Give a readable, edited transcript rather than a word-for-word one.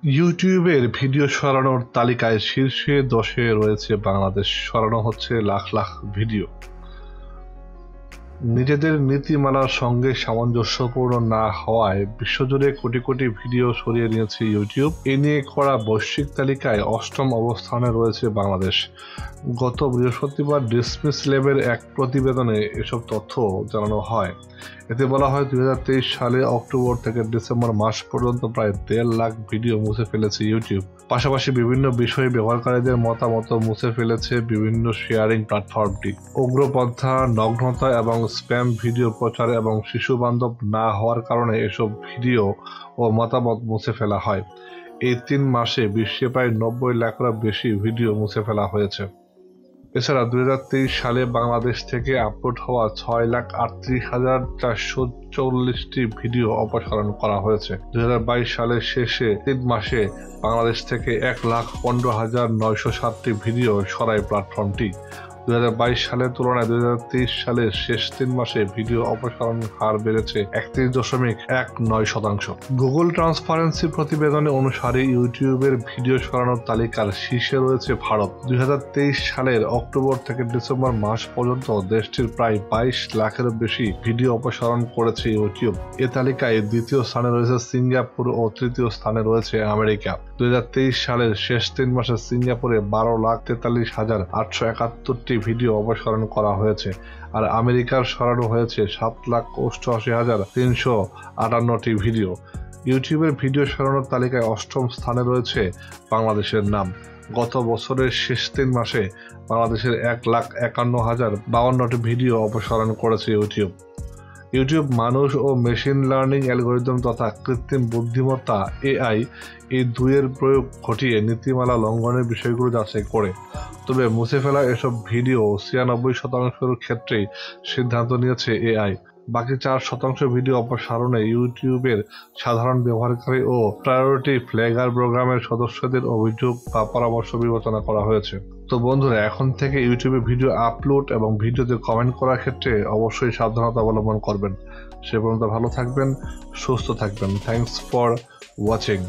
ইউটিউবের ভিডিও সরানোর তালিকায় শীর্ষে 10-এ রয়েছে বাংলাদেশ। সরানো হচ্ছে লাখ লাখ ভিডিও। নিজেদের নীতিমালার সঙ্গে সামঞ্জস্যপূর্ণ না হওয়ায় বিশ্বজুড়ে কোটি কোটি ভিডিও সরিয়ে নিয়েছে ইউটিউব। এ নিয়ে করা বৈশ্বিক তালিকায় 8ম অবস্থানে রয়েছে বাংলাদেশ। গত বৃহস্পতিবার ডিসমিস ল্যাবের এক প্রতিবেদনে এসব তথ্য জানানো হয়। এতে বলা হয় 2023 সালে অক্টোবর থেকে ডিসেম্বর মাস পর্যন্ত প্রায় 1.5 লাখ ভিডিও মুছে ফেলেছে ইউটিউব। পাশাপাশি বিভিন্ন বিষয়ে ব্যবহারকারীদের মতামত মুছে ফেলেছে বিভিন্ন শেয়ারিং প্ল্যাটফর্মটি। উগ্রপন্থা, নগ্নতা এবং স্প্যাম ভিডিও প্রচার এবং শিশু বান্ধব না হওয়ার কারণে এসব ভিডিও ও মতামত মুছে ফেলা হয়। এই 3 মাসে বিশ্বে প্রায় 90 লাখেরও বেশি ভিডিও মুছে ফেলা হয়েছে। এছাড়া 2023 সালে বাংলাদেশ থেকে আপলোড হওয়া 6,38,440টি ভিডিও অপসারণ করা হয়েছে। 2022 সালের শেষে 3 মাসে বাংলাদেশ থেকে 1,15,907টি ভিডিও সরায় প্ল্যাটফর্মটি। 2022 সালের তুলনায় 2023 সালের শেষ 3 মাসে ভিডিও অপসারণ হার বেড়েছে 31.19%। গুগল ট্রান্সপারেন্সি প্রতিবেদনে অনুসারে ইউটিউবের ভিডিও সরানোর তালিকার শীর্ষে রয়েছে ভারত। 2023 সালের অক্টোবর থেকে ডিসেম্বর মাস পর্যন্ত দেশটির প্রায় 22 লাখেরও বেশি ভিডিও অপসারণ করেছে ইউটিউব। এ তালিকায় দ্বিতীয় স্থানে রয়েছে সিঙ্গাপুর ও তৃতীয় স্থানে রয়েছে আমেরিকা। 2023 সালের শেষ 3 মাসে সিঙ্গাপুরে 12,43,871টি ভিডিও অপসারণ করা হয়েছে, আর আমেরিকার সরানো হয়েছে 7,88,358টি ভিডিও। ইউটিউবের ভিডিও সরানোর তালিকায় 8ম স্থানে রয়েছে বাংলাদেশের নাম। গত বছরের শেষ 3 মাসে বাংলাদেশের 1,51,052টি ভিডিও অপসারণ করেছে ইউটিউব। ইউটিউব মানুষ ও মেশিন লার্নিং অ্যালগরিদম তথা কৃত্রিম বুদ্ধিমত্তা AI এই দুইয়ের প্রয়োগ ঘটিয়ে নীতিমালা লঙ্ঘনের বিষয়গুলো যাচাই করে। তবে মুছে ফেলা এসব ভিডিও 96% ক্ষেত্রেই সিদ্ধান্ত নিয়েছে AI। বাকি 4% ভিডিও অপসারণে ইউটিউবের সাধারণ ব্যবহারকারী ও প্রায়োরিটি ফ্ল্যাগার প্রোগ্রামের সদস্যদের অভিযোগ বা পরামর্শ বিবেচনা করা হয়েছে। তো বন্ধুরা, এখন থেকে ইউটিউবে ভিডিও আপলোড এবং ভিডিওতে কমেন্ট করার ক্ষেত্রে অবশ্যই সাবধানতা অবলম্বন করবেন। সে পর্যন্ত ভালো থাকবেন, সুস্থ থাকবেন। Thanks for watching.